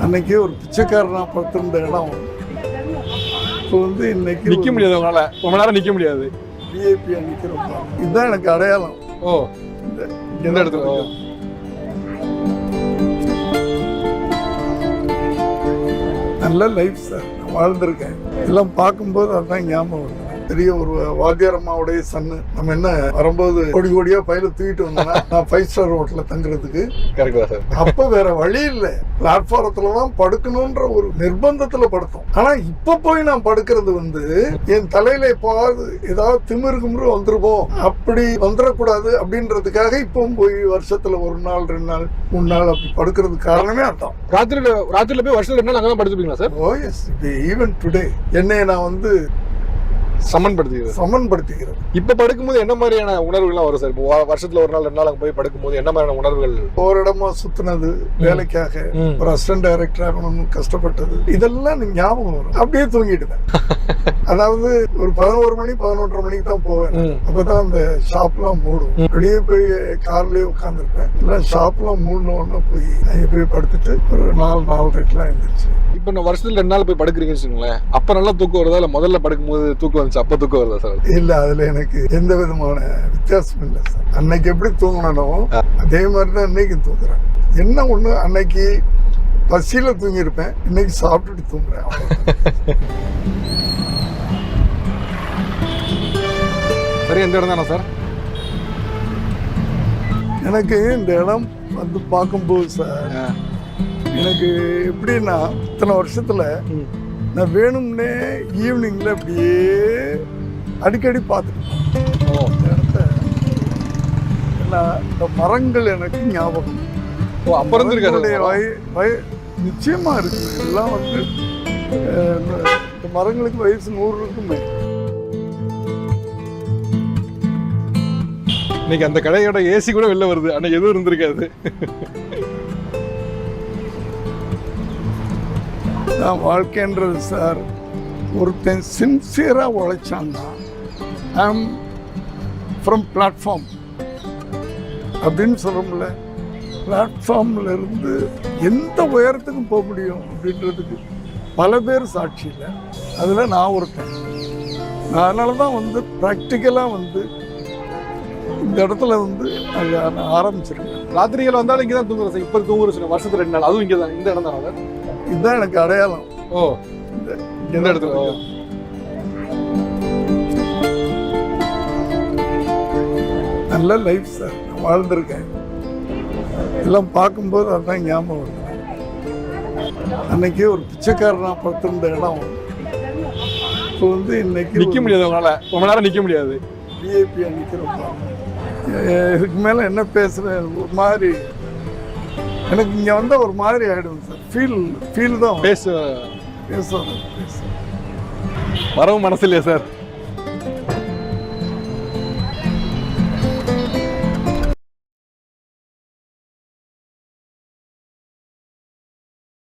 அன்னைக்கு ஒரு பிச்சைக்காரனா படுத்திருந்த இடம் இப்போ வந்து இன்னைக்கு நிக்க முடியாது, உங்களால ரொம்ப நேரம் நிக்க முடியாது. விஐபியா நிக்கிறோம். இதுதான் எனக்கு அடையாளம். ஓ, எந்த இடத்துல? நல்ல லைஃப் சார், நான் வாழ்ந்திருக்கேன். எல்லாம் பார்க்கும்போது அதுதான் ஞாபகம் வருது. பெரிய ஒரு வாத்தியார் அம்மாவுடைய சன்னு. நம்ம என்ன வரும்போது கோடி கோடியா பையில தூக்கிட்டு வந்தோம்னா நான் 5 ஸ்டார் ஹோட்டல்ல தங்குறதுக்கு. கரெக்டா சார். அப்ப வேற வழி இல்ல, பிளாட்ஃபாரத்துலதான் படுக்கணும்ன்ற ஒரு நிர்பந்தத்துல படுத்தோம். ஆனா இப்ப போய் நான் படுக்கிறது வந்து என் தலையில எப்பாவது ஏதாவது திமிரு வந்துருவோம், அப்படி வந்துடக்கூடாது அப்படின்றதுக்காக இப்பவும் போய் வருஷத்துல 1 நாள் 2 நாள் 3 நாள் அப்படி படுக்கிறதுக்கு காரணமே அதான். ராத்திரில போய் வருஷத்துல 2 நாள் அங்கதான் படுத்துப்பீங்களா சார்? ஓ எஸ், ஈவன் டுடே என்னைய நான் வந்து சமன்படுத்திக்கிறது. இப்ப படுக்கும்போது என்ன மாதிரியான உணர்வுகள்லாம் வரும் சார்? இப்போ வருஷத்துல 1 நாள் 2 நாள் அங்க போய் படுக்கும்போது என்ன மாதிரியான உணர்வுகள்? ஒரு இடமா சுத்தினது, வேலைக்காக ஒரு அசிஸ்டன்ட் டைரக்டர் ஆகணும்னு கஷ்டப்பட்டது, இதெல்லாம் எனக்கு ஞாபகம் வரும். அப்படியே தூங்கிடுவேன். அதாவது ஒரு 11 மணி 11:30 மணிக்கு தான் போவேன். அப்பதான் அந்த ஷாப்லாம் மூடும். அப்படியே போய் கார்லயே உட்காந்துருப்பேன். எல்லாம் ஷாப்லாம் மூடணும்னு போய் அங்கே போய் படுத்துட்டு ஒரு 4:30 எழுந்திரிச்சு. இப்ப நான் வருஷத்துல 2 நாள் போய் படுக்கிறீங்கன்னு வச்சுக்கோங்களேன், அப்ப நல்லா தூக்கம் வருதா? இல்ல முதல்ல படுக்கும்போது தூக்கம் வந்துச்சு அப்ப தூக்கம் வருதா சார்? இல்ல, அதுல எனக்கு எந்த விதமான வித்தியாசம் இல்லை சார். அன்னைக்கு எப்படி தூங்கினோ அதே மாதிரிதான் இன்னைக்கு தூங்குறேன். என்ன ஒண்ணு, அன்னைக்கு பசியில தூங்கியிருப்பேன், இன்னைக்கு சாப்பிட்டுட்டு தூங்குறேன். சரி, எந்த இடம் தானே சார்? எனக்கு இந்த இடம் வந்து பார்க்கும்போது சார், எனக்கு எப்படின்னா இத்தனை வருஷத்துல நான் வேணும்னே ஈவினிங்ல அப்படியே அடிக்கடி பார்த்துட்டேன் இடத்த. இந்த மரங்கள் எனக்கு ஞாபகம். அப்ப இருந்திருக்காரு. நிச்சயமா இருக்கு. எல்லாம் வந்து இந்த மரங்களுக்கு வயசு 100 இருக்குமே. இன்னைக்கு அந்த கடையோட ஏசி கூட வெளில வருது, ஆனா எதுவும் இருந்திருக்காது. வாழ்க்கைன்றது சார், ஒருத்தன் சின்சியரா உழைச்சான்னா ஐம் ஃப்ரம் பிளாட்ஃபார்ம் அப்படின்னு சொல்றோம்ல, பிளாட்ஃபார்ம்ல இருந்து எந்த உயரத்துக்கும் போக முடியும் அப்படின்றதுக்கு பல பேர் சாட்சி இல்லை. அதுல நான் ஒருத்தன். நான் அதனாலதான் வந்து ப்ராக்டிக்கலா வந்து இந்த இடத்துல வந்து நான் ஆரம்பிச்சிருக்கேன். ராத்திரிகள் வந்தாலும் இங்கதான் தூங்குறேன் சார். இப்ப தூங்குறேன் வருஷத்துல 2 நாள், அதுவும் இங்கதான், இந்த இடம் தானே? இதுதான் எனக்கு அடையாளம். ஓ, எந்த இடத்துல? நல்ல லைஃப் சார், நான் வாழ்ந்திருக்கேன். எல்லாம் பார்க்கும்போது அதுதான் ஞாபகம் வருது. அன்னைக்கு ஒரு பிச்சைக்காரனா படுத்திருந்த இடம் இப்போ வந்து இன்னைக்கு நிக்க முடியாது, உங்களால ரொம்ப நேரம் நிக்க முடியாது. விஐபியா நிக்கிறோம். இதுக்கு மேல என்ன பேசுறேன், ஒரு மாதிரி எனக்கு இங்க வந்தா ஒரு மாதிரி ஆயிடும் சார். ஃபீல் தான் பேச வரவும் மனசு இல்லையா சார்?